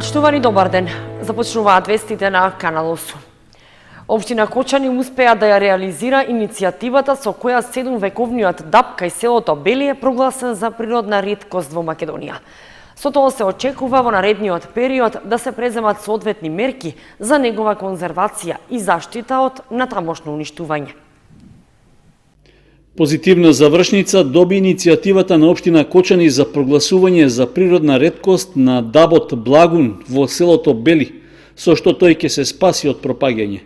Почитувани, добар ден. Започнуваат вестите на Канал 8. Општина Кочани успеа да ја реализира иницијативата со која 7-вековниот даб кај селото Бели е прогласен за природна реткост во Македонија. Со тоа се очекува во наредниот период да се преземат соодветни мерки за негова конзервација и заштита од натамошно уништување. Позитивна завршница доби иницијативата на општина Кочани за прогласување за природна реткост на дабот Благун во селото Бели, со што тој ќе се спаси од пропаѓање.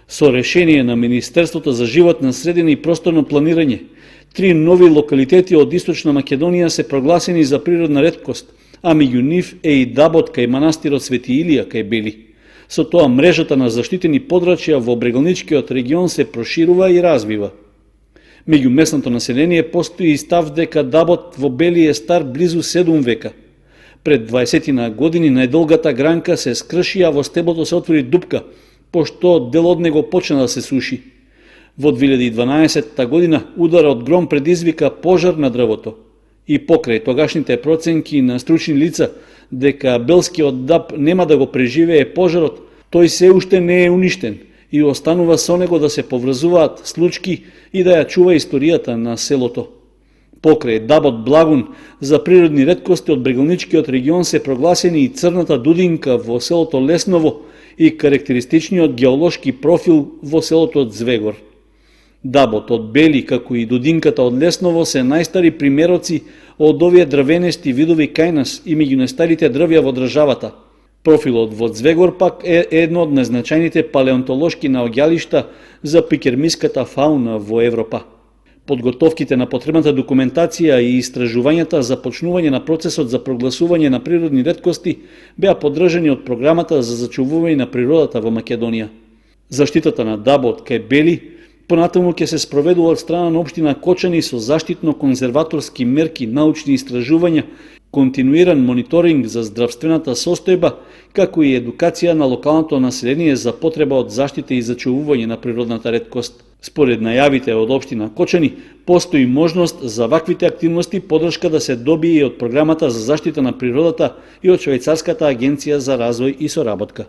Со решение на Министерството за животна средина и просторно планирање, 3 нови локалитети од Источна Македонија се прогласени за природна реткост, а меѓу нив е и дабот кај манастирот Свети Илија кај Бели. Со тоа мрежата на заштитени подрачја во Брегалничкиот регион се проширува и развива. Меѓу местното население постои и став дека дабот во Бели е стар близу 7 века. Пред 20 години најдолгата гранка се скрши, а во стеблото се отвори дупка, пошто дел од него почна да се суши. Во 2012 година удар од гром предизвика пожар на дрвото. И покрај тогашните проценки на стручни лица дека белскиот даб нема да го преживее пожарот, тој се уште не е уништен и останува со него да се поврзуваат случки и да ја чува историјата на селото. Покрај дабот Благун за природни реткости од Брегалничкиот регион се прогласени и црната дудинка во селото Лесново и карактеристичниот геолошки профил во селото Звегор. Дабот од Бели, како и дудинката од Лесново се најстари примероци од овие дрвенести видови кај нас и меѓу најстарите дрвја во државата. Профилот во Звегор пак е едно од најзначајните палеонтолошки наоѓалишта за пикермиската фауна во Европа. Подготовките на потребната документација и истражувањата за почнување на процесот за прогласување на природни реткости беа поддржани од програмата за зачувување на природата во Македонија. Заштитата на дабот кај Бели понатаму ќе се спроведува од страна на општина Кочани со заштитно-конзерваторски мерки, научни истражувања, континуиран мониторинг за здравствената состојба, како и едукација на локалното население за потреба од заштита и зачувување на природната реткост. Според најавите од општина Кочани, постои можност за ваквите активности подршка да се добие и од програмата за заштита на природата и од Швајцарската агенција за развој и соработка.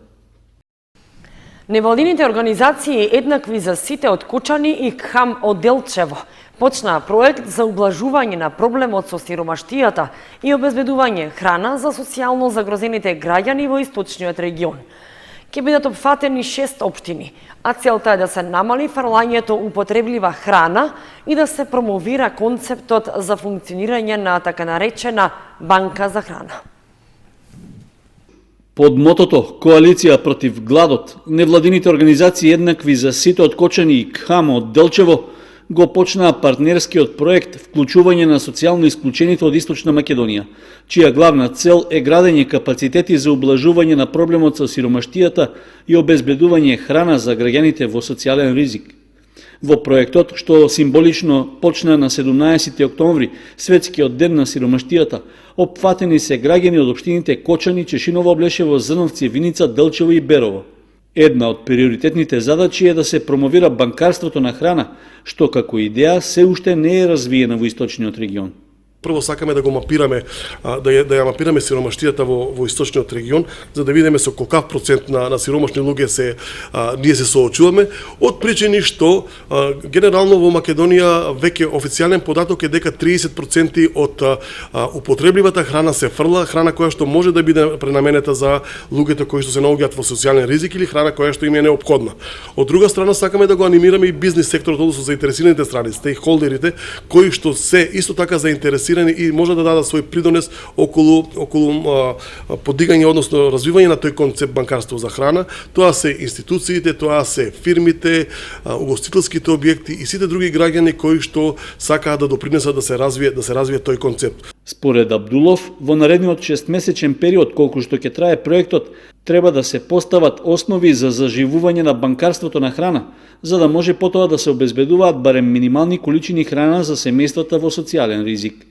Невладините организации еднакви за сите од Кочани и КХАМ од Делчево почнаа проект за ублажување на проблемот со сиромаштијата и обезбедување храна за социјално загрозените граѓани во источниот регион. Ќе бидат опфатени 6 општини, а целта е да се намали фрлањето употреблива храна и да се промовира концептот за функционирање на така наречена банка за храна. Под мотото Коалиција против гладот, невладините организации еднакви за сите од Кочани и КХАМ од Делчево го почнаа партнерскиот проект вклучување на социјално исклучените од Источна Македонија, чија главна цел е градење капацитети за ублажување на проблемот со сиромаштијата и обезбедување храна за граѓаните во социјален ризик. Во проектот, што символично почна на 17 октомври, светскиот ден на сиромаштијата, опфатени се граѓани од општините Кочани, Чешиново, Облешево, Зрновци, Виница, Делчево и Берово. Една од приоритетните задачи е да се промовира банкарството на храна, што како идеја се уште не е развиена во источниот регион. Прво сакаме да го мапираме, да ја мапираме сиромаштијата во источниот регион, за да видиме со колкав процент на сиромашни луѓе ние се соочуваме, од причини што генерално во Македонија веќе официјален податок е дека 30% од употребливата храна се фрла, храна која што може да биде пренаменета за луѓето кои што се наоѓаат во социјален ризик или храна која што им е неопходна. Од друга страна сакаме да го анимираме и бизнис секторот, односно заинтересираните страни, стейкхолдерите, кои што се исто така заинтересирани и може да дадат свој придонес околу подигање, односно развивање на тој концепт банкарство за храна. Тоа се институциите, тоа се фирмите, угостителските објекти и сите други граѓани кои што сакаат да допринесат да се развие тој концепт. Според Абдулов, во наредниот 6-месечен период колку што ќе трае проектот, треба да се постават основи за заживување на банкарството на храна, за да може потоа да се обезбедуваат барем минимални количини храна за семејствата во социјален ризик.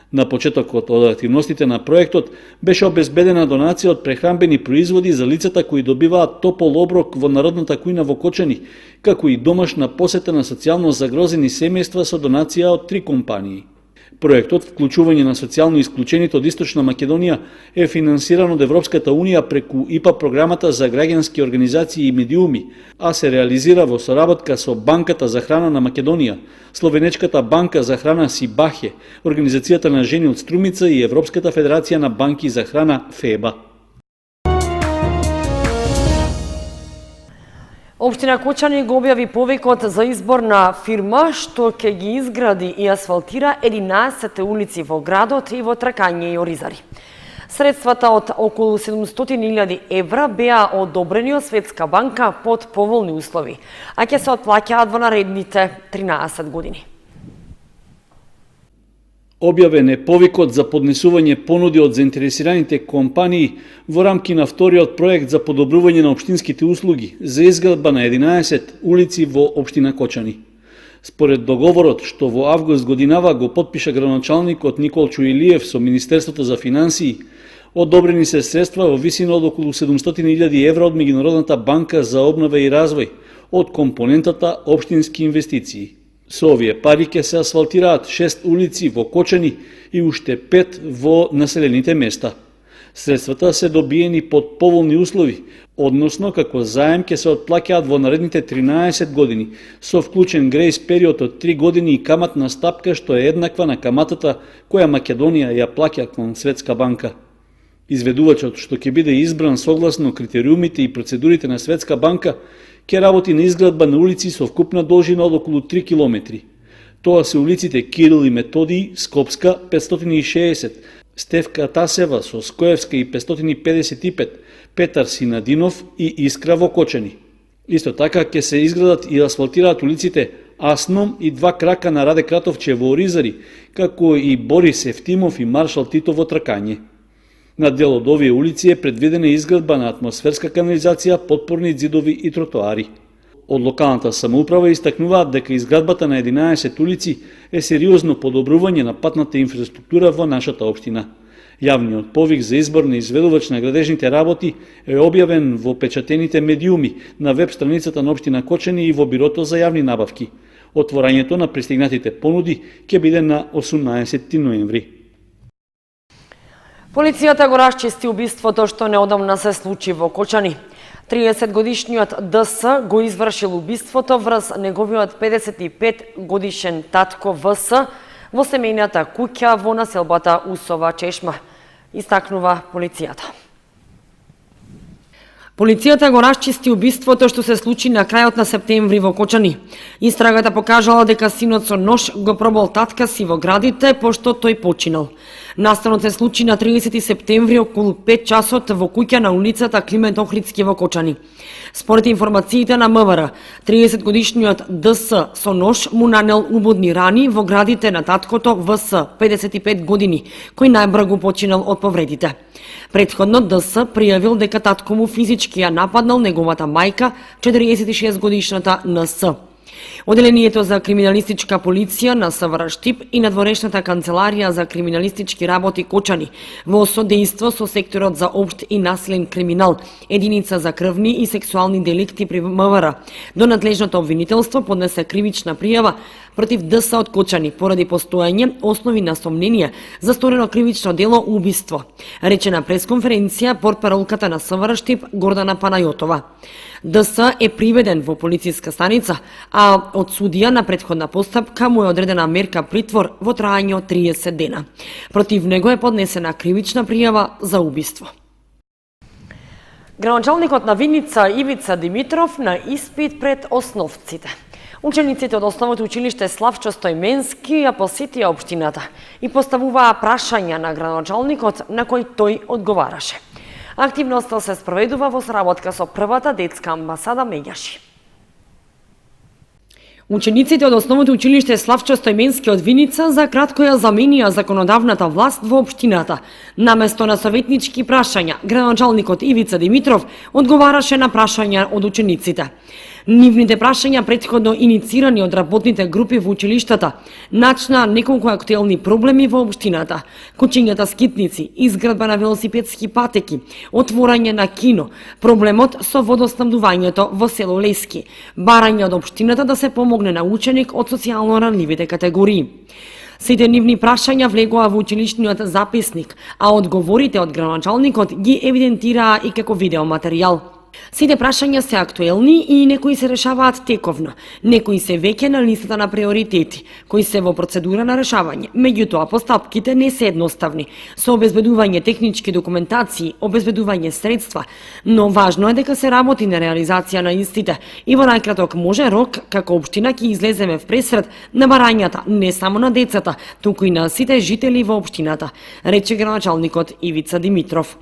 На почетокот од активностите на проектот беше обезбедена донација од прехранбени производи за лицата кои добиваат топол оброк во Народната кујна во Кочани, како и домашна посета на социјално загрозени семејства со донација од 3 компании. Проектот вклучување на социјално исклучените од Источна Македонија е финансиран од Европската Унија преку ИПА програмата за граѓански организации и медиуми, а се реализира во соработка со Банката за храна на Македонија, Словенечката банка за храна Сибахе, Организацијата на жени од Струмица и Европската федерација на банки за храна ФЕБА. Општина Кочани го објави повикот за избор на фирма што ќе ги изгради и асфалтира 11 улици во градот и во Тракање и Оризари. Средствата од околу 700.000 евра беа одобрени од Светска банка под поволни услови, а ќе се отплаќаат во наредните 13 години. Објавен е повикот за поднесување понуди од заинтересираните компании во рамки на вториот проект за подобрување на општинските услуги за изградба на 11 улици во општина Кочани. Според договорот што во август годинава го потпиша градоначалникот Николчо Илиев со Министерството за финансии, одобрени се средства во висина од околу 700.000 евра од Меѓународната банка за обнова и развој од компонентата општински инвестиции. Со овие пари ќе се асфалтираат 6 улици во Кочани и уште 5 во населените места. Средствата се добиени под поволни услови, односно како заем ќе се отплаќаат во наредните 13 години, со вклучен грејс период од 3 години и каматна стапка што е еднаква на каматата која Македонија ја плаќа кон Светска банка. Изведувачот што ќе биде избран согласно критериумите и процедурите на Светска банка ќе работи на изградба на улици со вкупна должина од околу 3 километри. Тоа се улиците Кирил и Методий, Скопска 560, Стефка Тасева со Скоевска и 555, Петар Синадинов и Искра во Кочани. Исто така ќе се изградат и асфалтираат улиците Асном и 2 крака на Раде Кратовче во Оризари, како и Борис Ефтимов и Маршал Тито во Тракање. На дел од овие улици е предвидена изградба на атмосферска канализација, подпорни ѕидови и тротоари. Од локалната самоуправа истакнуваат дека изградбата на 11 улици е сериозно подобрување на патната инфраструктура во нашата општина. Јавниот повик за избор на изведувач на градежните работи е објавен во печатените медиуми на веб страницата на општина Кочани и во Бирото за јавни набавки. Отворањето на пристигнатите понуди ќе биде на 18 ноември. Полицијата го расчисти убиството што неодамна се случи во Кочани. 30-годишниот ДС го извршил убиството врз неговиот 55-годишен татко ВС во семејната куќа во населбата Усова Чешма, истакнува полицијата. Полицијата го расчисти убиството што се случи на крајот на септември во Кочани. Истрагата покажала дека синот со нож го пробол татка си во градите, пошто тој починал. Настанот се случи на 30 септември околу 5 часот во куќа на улицата Климент Охридски во Кочани. Според информациите на МВР, 30-годишниот ДС со нож му нанел убодни рани во градите на таткото ВС, 55 години, кој најбрзо починал од повредите. Претходно ДС пријавил дека татко му физички ја нападнал неговата мајка, 46 годишната НС. Оделението за криминалистичка полиција на СВР Штип и надворешната канцеларија за криминалистички работи Кочани во содејство со секторот за општ и населен криминал, единица за крвни и сексуални деликти при МВР, до надлежното обвинителство поднесе кривична пријава против ДС од Кочани поради постоење основи на сомнение за сторено кривично дело убиство, рече на пресконференција портпаролката на СВР Штип Гордана Панајотова. ДС е приведен во полициска станица, а од судија на претходна постапка му е одредена мерка притвор во трајање од 30 дена. Против него е поднесена кривична пријава за убиство. Градоначалникот на Виница Ивица Димитров на испит пред основците. Учениците од основното училиште Славчо Стојменски ја посетија општината и поставуваа прашања на градоначалникот на кој тој одговараше. Активноста се спроведува во соработка со првата детска амбасада Меѓаши. Учениците од основното училиште Славчо Стојменски од Виница за кратко ја заменија законодавната власт во општината. Наместо на советнички прашања, градоначалникот Ивица Димитров одговараше на прашања од учениците. Нивните прашања претходно иницирани од работните групи во училиштата начна неколку актуелни проблеми во општината: кучињата скитници, изградба на велосипедски патеки, отворање на кино, проблемот со водоснабдувањето во село Лески, барање од општината да се помогне на ученик од социјално ранливите категории. Сите нивни прашања влегоа во училишниот записник, а одговорите од градоначалникот ги евидентираа и како видеоматеријал. Сите прашања се актуелни и некои се решаваат тековно, некои се веќе на листата на приоритети, кои се во процедура на решавање. Меѓутоа, постапките не се едноставни, со обезбедување технички документации, обезбедување средства, но важно е дека се работи на реализација на истите и во најкраток може рок, како општина ќе излеземе в пресред на барањата не само на децата, туку и на сите жители во општината, рече градоначалникот Ивица Димитров.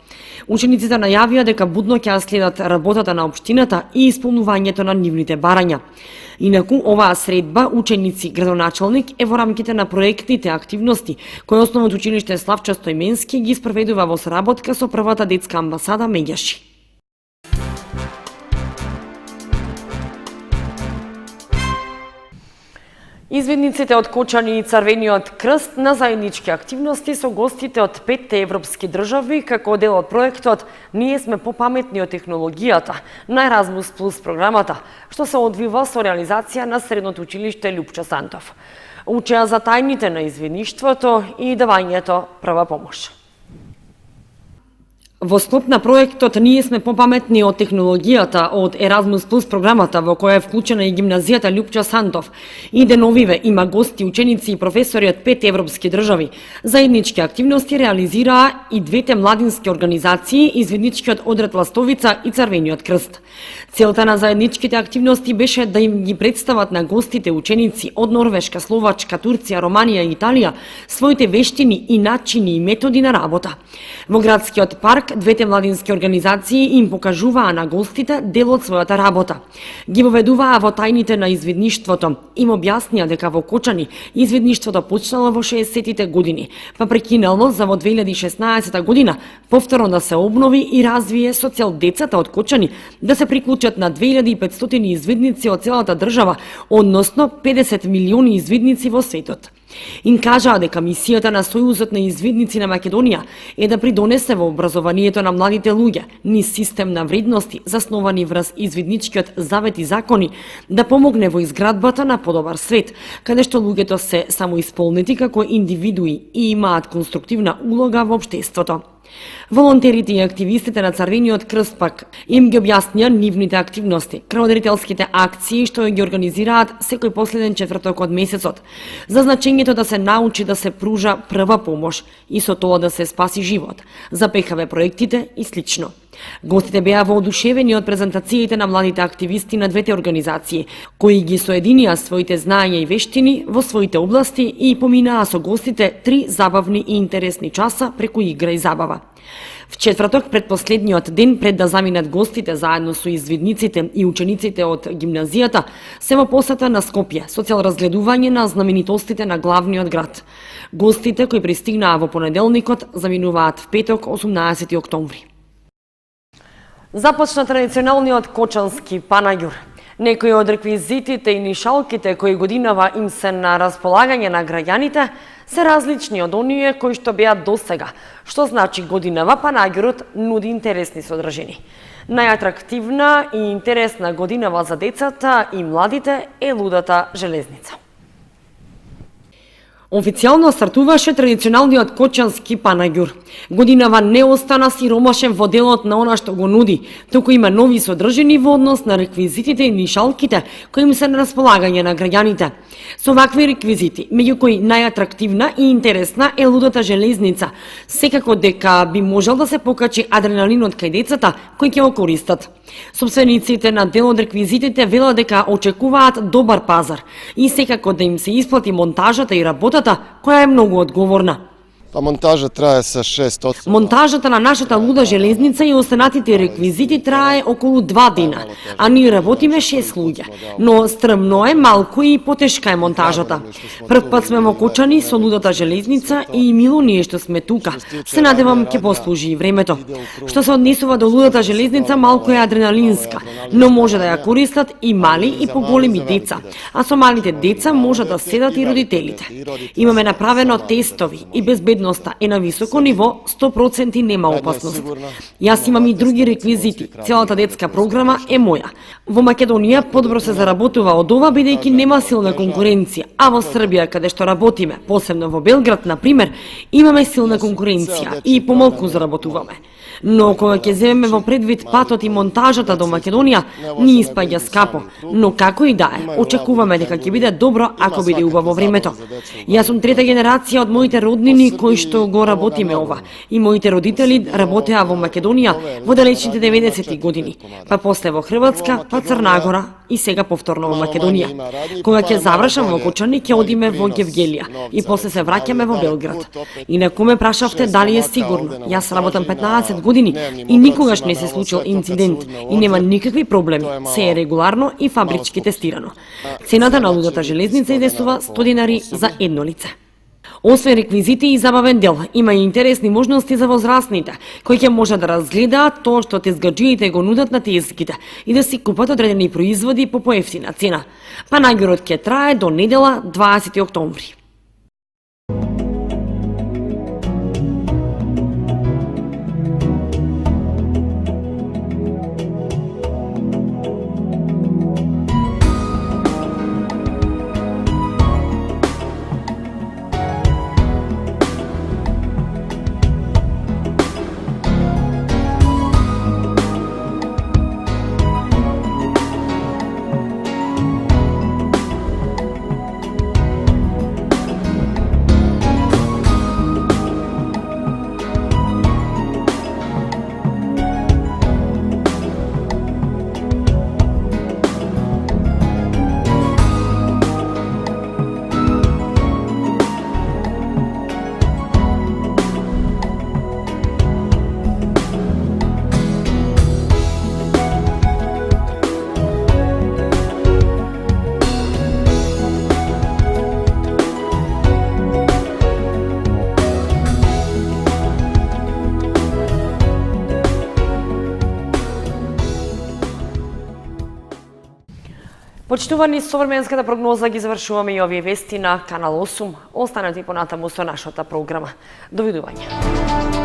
Учениците најавија дека будно ќе следат работата на општината и исполнувањето на нивните барања. Инаку, оваа средба ученици градоначалник е во рамките на проектните активности кои Основното училиште Славчо Стојменски ги спроведува во соработка со првата детска амбасада Меѓаши. Извидниците од Кочани и Црвениот крст на заеднички активности со гостите од 5 европски држави како дел од проектот "Ние сме попаметни од технологијата" на Еразмус Плюс програмата, што се одвива со реализација на Средното училиште Лјупчо Сантов. Учеа за тајните на извидништвото и давањето прва помош. Во склоп на проектот "Ние сме попаметни од технологијата" од Еразмус Плюс програмата, во која е вклучена и гимназијата Лјупчо Сантов, и деновиве има гости, ученици и професори од 5 европски држави. Заеднички активности реализираа и двете младински организации, Извидничкиот одред Ластовица и Црвениот крст. Целта на заедничките активности беше да им ги представат на гостите ученици од Норвешка, Словачка, Турција, Романија и Италија своите вештини и начини и методи на работа. Во градскиот парк двете младински организации им покажуваа на гостите дел од својата работа. Ги воведуваа во тајните на извидништвото. Им објаснија дека во Кочани извидништвото почнало во 60-тите години, па прекинало за во 2016 година повторно да се обнови и развие со цел децата од Кочани да се приклучат на 2500 извидници од целата држава, односно 50 милиони извидници во светот. Им кажаа дека мисијата на Сојузот на извидници на Македонија е да придонесе во образованието на младите луѓе низ систем на вредности засновани врз извидничкиот завет и закони, да помогне во изградбата на подобар свет, каде што луѓето се самоисполнети како индивидуи и имаат конструктивна улога во општеството. Волонтерите и активистите на Црвениот крст пак им ги објаснија нивните активности, крводарителските акции што ги организираат секој последен четврток од месецот, за значењето да се научи да се пружа прва помош и со тоа да се спаси живот, за ПХВ проектите и слично. Гостите беа воодушевени од презентациите на младите активисти на двете организации, кои ги соединија своите знаења и вештини во своите области и поминаа со гостите 3 забавни и интересни часа преку игра и забава. В четврток, предпоследниот ден пред да заминат гостите заедно со извидниците и учениците од гимназијата, се во посета на Скопје со цел разгледување на знаменитостите на главниот град. Гостите кои пристигнаа во понеделникот заминуваат в петок 18 октомври. Започна традиционалниот кочански панаѓур. Некои од реквизитите и нишалките кои годинава им се на располагање на граѓаните се различни од оние кои што беа досега, што значи годинава панаѓурот нуди интересни содржини. Најатрактивна и интересна годинава за децата и младите е лудата железница. Официјално стартуваше традиционалниот кочански панаѓур. Годинава не остана сиромашен во делот на она што го нуди, туку има нови содржини во однос на реквизитите и нишалките кои им се на располагање на граѓаните. Со вакви реквизити, меѓу кои најатрактивна и интересна е лудата железница, секако дека би можел да се покачи адреналинот кај децата кои ќе го користат. Собствениците на дел од реквизитите велат дека очекуваат добар пазар и секако да им се исплати монтажата и работата која е многу одговорна. Монтажа трае со 600. Монтажата на нашата луда железница и останатите реквизити трае околу 2 дена, а ние работиме 6 луѓе. Но стрмно е, малку и потешка е монтажата. Прв пат сме во Кочани со лудата железница и мило ние што сме тука. Се надевам ќе послужи и времето. Што се однесува до лудата железница, малку е адреналинска, но може да ја користат и мали и поголеми деца, а со малите деца може да седат и родителите. Имаме направено тестови и безбедно безбедноста е на високо ниво, 100% нема опасност. Јас имам и други реквизити. Целата детска програма е моја. Во Македонија подобро се заработува од ова бидејќи нема силна конкуренција, а во Србија каде што работиме, посебно во Белград на пример, имаме силна конкуренција и помалку заработуваме. Но кога ќе земеме во предвид патот и монтажата до Македонија, ни испаѓа скапо, но како и да е, очекуваме дека ќе биде добро ако биде убаво времето. Јас сум трета генерација од моите роднини кои што го работиме ова, и моите родители работеа во Македонија во далечните 90-ти години, па после во Хрватска, па Црна Гора и сега повторно во Македонија. Кога ќе завршам во Кочани, ќе одиме во Гевгелија и после се враќаме во Белград. Инаку ме прашавте дали е сигурно. Јас работам 15 години и никогаш не се случил инцидент и нема никакви проблеми. Се е регуларно и фабрички тестирано. Цената на лудата железница изнесува 100 денари за едно лице. Освен реквизити и забавен дел, има и интересни можности за возрастните, кои ќе може да разгледаат тоа што тезгаджиите го нудат на тезгите и да си купат одредени производи по поевтина цена. Па најгорот ќе трае до недела 20 октомври. Почитувани, современската прогноза ги завршуваме и овие вести на Канал 8. Останете и понатаму со нашата програма. Довидување.